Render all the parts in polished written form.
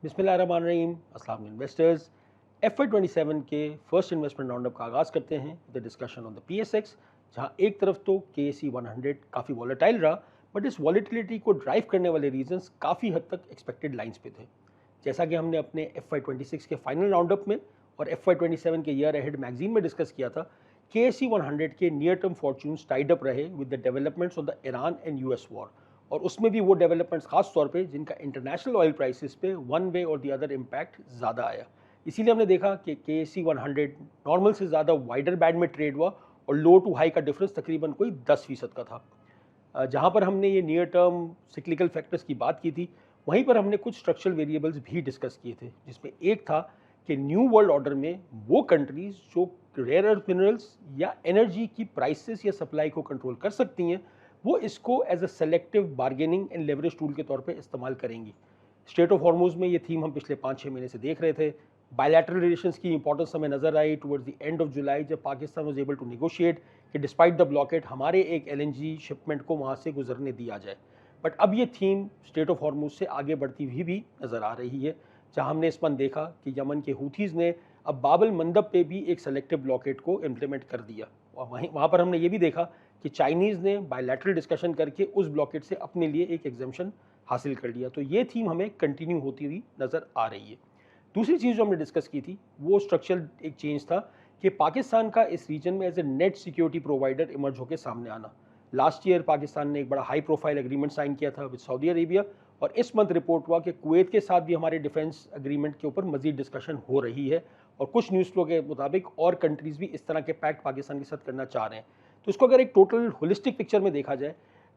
बिस्मिल्लाहिर्रहमानिर्रहीम। अस्सलाम investors. FY27 के फर्स्ट इन्वेस्टमेंट राउंड अप का आगाज़ करते हैं the discussion on the PSX, जहां एक तरफ तो KSE 100 काफ़ी वॉलेटाइल रहा, बट इस वॉलेटिलिटी को ड्राइव करने वाले रीजंस काफ़ी हद तक एक्सपेक्टेड लाइंस पे थे। जैसा कि हमने अपने FY26 के फाइनल राउंड अप में और FY27 के ईयर अहेड मैगजीन में डिस्कस किया था, KSE 100 के near term fortunes tied up रहे with the developments of the Iran and US war, और उसमें भी वो डेवलपमेंट्स खास तौर पे जिनका इंटरनेशनल ऑयल प्राइसेस पे वन वे और द अदर इम्पैक्ट ज़्यादा आया। इसीलिए हमने देखा कि KSE 100 नॉर्मल से ज़्यादा वाइडर बैंड में ट्रेड हुआ और लो टू हाई का डिफरेंस तकरीबन कोई 10% का था। जहाँ पर हमने ये नियर टर्म सिक्लिकल फैक्टर्स की बात की थी, वहीं पर हमने कुछ स्ट्रक्चरल वेरिएबल्स भी डिस्कस किए थे, जिसमें एक था कि न्यू वर्ल्ड ऑर्डर में वो कंट्रीज जो रेयर अर्थ मिनरल्स या एनर्जी की प्राइसेस या सप्लाई को कंट्रोल कर सकती हैं, वो इसको as a selective bargaining and leverage tool के तौर पे इस्तेमाल करेंगी। स्ट्रेट ऑफ हॉर्मुज में ये थीम हम पिछले 5-6 महीने से देख रहे थे। बायलैटरल रिलेशंस की इंपॉर्टेंस हमें नजर आई towards the end of July, जब Pakistan was able to negotiate कि डिस्पाइट द ब्लॉकेट हमारे एक LNG शिपमेंट को वहाँ से गुजरने दिया जाए। बट अब ये थीम स्ट्रेट ऑफ हॉर्मुज से आगे बढ़ती हुई भी नज़र आ रही है, जहाँ हमने इस मंथ देखा कि यमन के हूथीज़ ने अब बाबल मंदब पे भी एक सेलेक्टिव ब्लॉकेट को इम्प्लीमेंट कर दिया, और वहाँ पर हमने ये भी देखा कि चाइनीज़ ने बायलैटरल डिस्कशन करके उस ब्लॉकेट से अपने लिए एक एग्जेम्पशन हासिल कर लिया। तो ये थीम हमें कंटिन्यू होती हुई नज़र आ रही है। दूसरी चीज़ जो हमने डिस्कस की थी वो स्ट्रक्चरल एक चेंज था कि पाकिस्तान का इस रीजन में as a net security provider emerge होकर सामने आना। लास्ट ईयर पाकिस्तान ने एक बड़ा हाई प्रोफाइल एग्रीमेंट साइन किया था विद सऊदी अरेबिया, और इस मंथ रिपोर्ट हुआ कि कुवैत के साथ भी हमारे डिफेंस एग्रीमेंट के ऊपर मजीद डिस्कशन हो रही है, और कुछ न्यूज़ फ्लो के मुताबिक और कंट्रीज़ भी इस तरह के पैक्ट पाकिस्तान के साथ करना चाह रहे हैं। तो इसको अगर एक टोटल होलिस्टिक पिक्चर में देखा जाए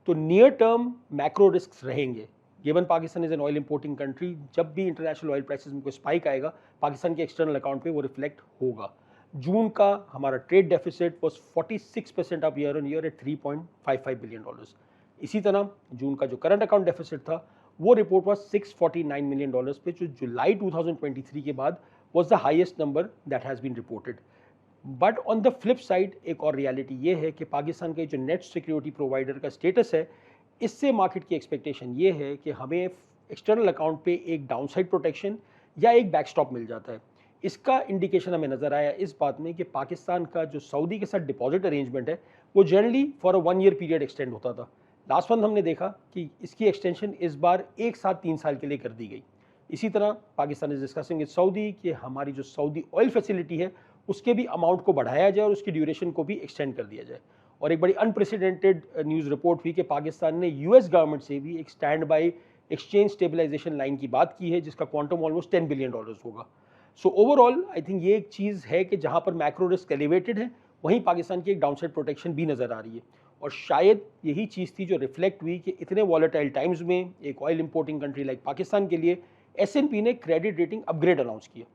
तो नियर टर्म मैक्रो रिस्क रहेंगे। Given Pakistan is an oil importing country, जब भी इंटरनेशनल ऑयल प्राइसेस में कोई स्पाइक आएगा पाकिस्तान के एक्सटर्नल अकाउंट पे वो रिफ्लेक्ट होगा। जून का हमारा trade deficit was 46% up year on year at $3.55 billion. इसी तरह जून का जो करंट अकाउंट डेफिसिट था वो रिपोर्ट वाज $649 मिलियन पे, जो जुलाई 2023 के बाद was the highest number that has been reported. But on the flip side एक और रियलिटी ये है कि पाकिस्तान के जो नेट सिक्योरिटी प्रोवाइडर का स्टेटस है, इससे मार्केट की एक्सपेक्टेशन ये है कि हमें एक्सटर्नल अकाउंट पे एक डाउनसाइड प्रोटेक्शन या एक बैकस्टॉप मिल जाता है। इसका इंडिकेशन हमें नज़र आया इस बात में कि पाकिस्तान का जो सऊदी के साथ डिपॉजिट अरेंजमेंट है वो generally for a 1 year period extend होता था। लास्ट मंथ हमने देखा कि इसकी एक्सटेंशन इस बार एक साथ 3 साल के लिए कर दी गई। इसी तरह Pakistan is discussing with Saudi कि हमारी जो सऊदी ऑयल फैसिलिटी है उसके भी अमाउंट को बढ़ाया जाए और उसकी ड्यूरेशन को भी एक्सटेंड कर दिया जाए। और एक बड़ी अनप्रेसिडेंटेड न्यूज़ रिपोर्ट हुई कि पाकिस्तान ने US गवर्नमेंट से भी एक standby exchange stabilization line की बात की है, जिसका क्वांटम ऑलमोस्ट $10 बिलियन होगा। सो ओवरऑल आई थिंक ये एक चीज़ है कि जहाँ पर मैक्रो रिस्क एलिवेटेड है, वहीं पाकिस्तान की एक डाउनसाइड प्रोटेक्शन भी नज़र आ रही है। और शायद यही चीज़ थी जो रिफ्लेक्ट हुई कि इतने वॉलेटाइल टाइम्स में एक oil importing country like Pakistan के लिए S&P ने क्रेडिट रेटिंग अपग्रेड अनाउंस किया।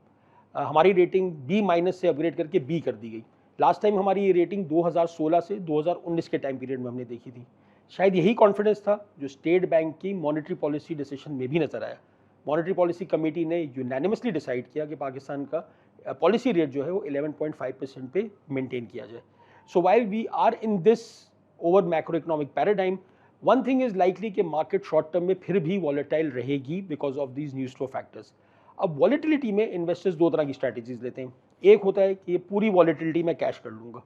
हमारी रेटिंग B- से अपग्रेड करके B कर दी गई। लास्ट टाइम हमारी ये रेटिंग 2016 से 2019 के टाइम पीरियड में हमने देखी थी। शायद यही कॉन्फिडेंस था जो स्टेट बैंक की मॉनेटरी पॉलिसी डिसीजन में भी नज़र आया। मॉनेटरी पॉलिसी कमेटी ने यूनानिमसली डिसाइड किया कि पाकिस्तान का पॉलिसी रेट जो है वो 11.5% पे मेंटेन किया जाए। So while we are in this over macroeconomic paradigm, one thing is likely कि मार्केट शॉर्ट टर्म में फिर भी वॉलेटाइल रहेगी because of these news flow factors. अब वॉलेटिलिटी में इन्वेस्टर्स दो तरह की स्ट्रैटेजीज लेते हैं। एक होता है कि ये पूरी वॉलेटिलिटी में कैश कर लूँगा,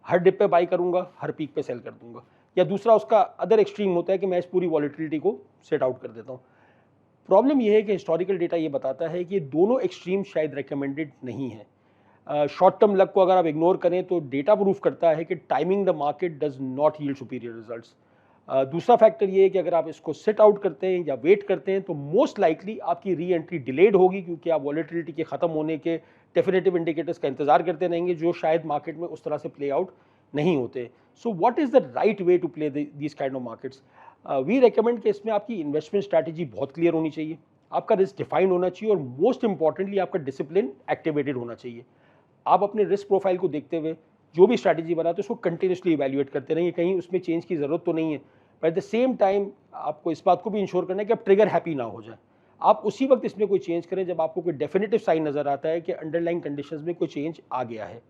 हर डिप पे बाई करूँगा, हर पीक पे सेल कर दूंगा। या दूसरा उसका अदर एक्सट्रीम होता है कि मैं इस पूरी वॉलेटिलिटी को सेट आउट कर देता हूँ। प्रॉब्लम यह है कि हिस्टोरिकल डेटा ये बताता है कि दोनों एक्सट्रीम शायद रिकमेंडेड नहीं है। शॉर्ट टर्म लक को अगर आप इग्नोर करें तो डेटा प्रूफ करता है कि timing the market does not yield superior results. दूसरा फैक्टर ये है कि अगर आप इसको सेट आउट करते हैं या वेट करते हैं तो मोस्ट लाइकली आपकी री एंट्री डिलेड होगी, क्योंकि आप वॉलेटिलिटी के ख़त्म होने के डेफिनेटिव इंडिकेटर्स का इंतजार करते रहेंगे जो शायद मार्केट में उस तरह से प्ले आउट नहीं होते। So what is the right way to play this kind of markets? We recommend कि इसमें आपकी इन्वेस्टमेंट स्ट्रैटेजी बहुत क्लियर होनी चाहिए, आपका रिस्क डिफाइंड होना चाहिए, और मोस्ट इंपॉर्टेंटली आपका डिसिप्लिन एक्टिवेटेड होना चाहिए। आप अपने रिस्क प्रोफाइल को देखते हुए जो भी स्ट्रैटेजी बनाते हैं उसको कंटिन्यूसली इवैल्यूएट करते रहेंगे, कहीं उसमें चेंज की ज़रूरत तो नहीं है। But at the same time आपको इस बात को भी इंश्योर करना है कि आप ट्रिगर हैप्पी ना हो जाए। आप उसी वक्त इसमें कोई चेंज करें जब आपको कोई डेफिनेटिव साइन नज़र आता है कि अंडरलाइंग कंडीशंस में कोई चेंज आ गया है।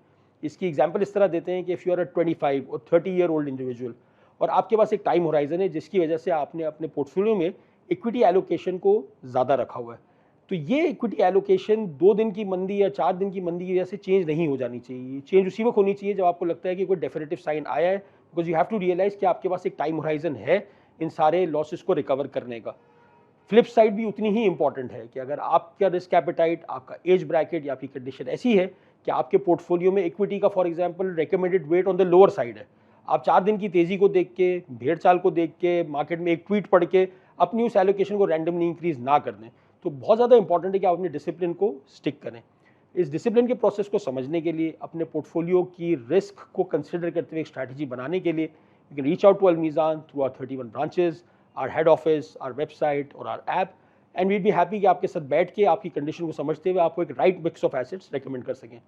इसकी एग्जांपल इस तरह देते हैं कि इफ़ यू आर अ 25 और 30 ईयर ओल्ड इंडिविजुअल और आपके पास एक टाइम होराइजन है जिसकी वजह से आपने अपने पोर्टफोलियो में इक्विटी एलोकेशन को ज़्यादा रखा हुआ है, तो ये इक्विटी एलोकेशन 2 दिन की मंदी या 4 दिन की मंदी की वजह से चेंज नहीं हो जानी चाहिए। चेंज उसी वक्त होनी चाहिए जब आपको लगता है कि कोई डेफिनेटिव साइन आया है, because you have to realize कि आपके पास एक टाइम होराइजन है इन सारे लॉसेस को रिकवर करने का। फ्लिप साइड भी उतनी ही इंपॉर्टेंट है कि अगर आपका रिस्क एपेटाइट, आपका एज ब्रैकेट या आपकी कंडीशन ऐसी है कि आपके पोर्टफोलियो में इक्विटी का for example recommended weight on the lower side है, आप 4 दिन की तेजी को देख के, भेड़ चाल को देख के, मार्केट में एक ट्वीट पढ़ के अपनी उस एलोकेशन को रैंडमली इंक्रीज ना कर दें। तो बहुत ज़्यादा इंपॉर्टेंट है कि आप अपने डिसिप्लिन को स्टिक करें। इस डिसिप्लिन के प्रोसेस को समझने के लिए, अपने पोर्टफोलियो की रिस्क को कंसिडर करते हुए एक स्ट्रैटेजी बनाने के लिए you can reach out to अलमीज़ान through our 31 branches, our head office, our website और our app, and weed be happy कि आपके साथ बैठ के आपकी कंडीशन को समझते हुए आपको एक right mix of assets recommend कर सकें।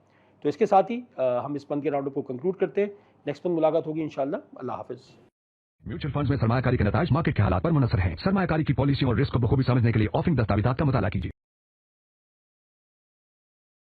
तो इसके साथ ही हम इस मंथ के राउंड को कंक्लूड करते हैं। नेक्स्ट मंथ मुलाकात होगी इंशाल्लाह। अल्लाह हाफिज़। म्यूचुअल फंड्स में सरमायाकारी के नताइज मार्केट के हालात पर मुनसर हैं। सरमायाकारी की पॉलिसी और रिस्क को बखूबी समझने के लिए ऑफरिंग दस्तावेजात का मुताला कीजिए।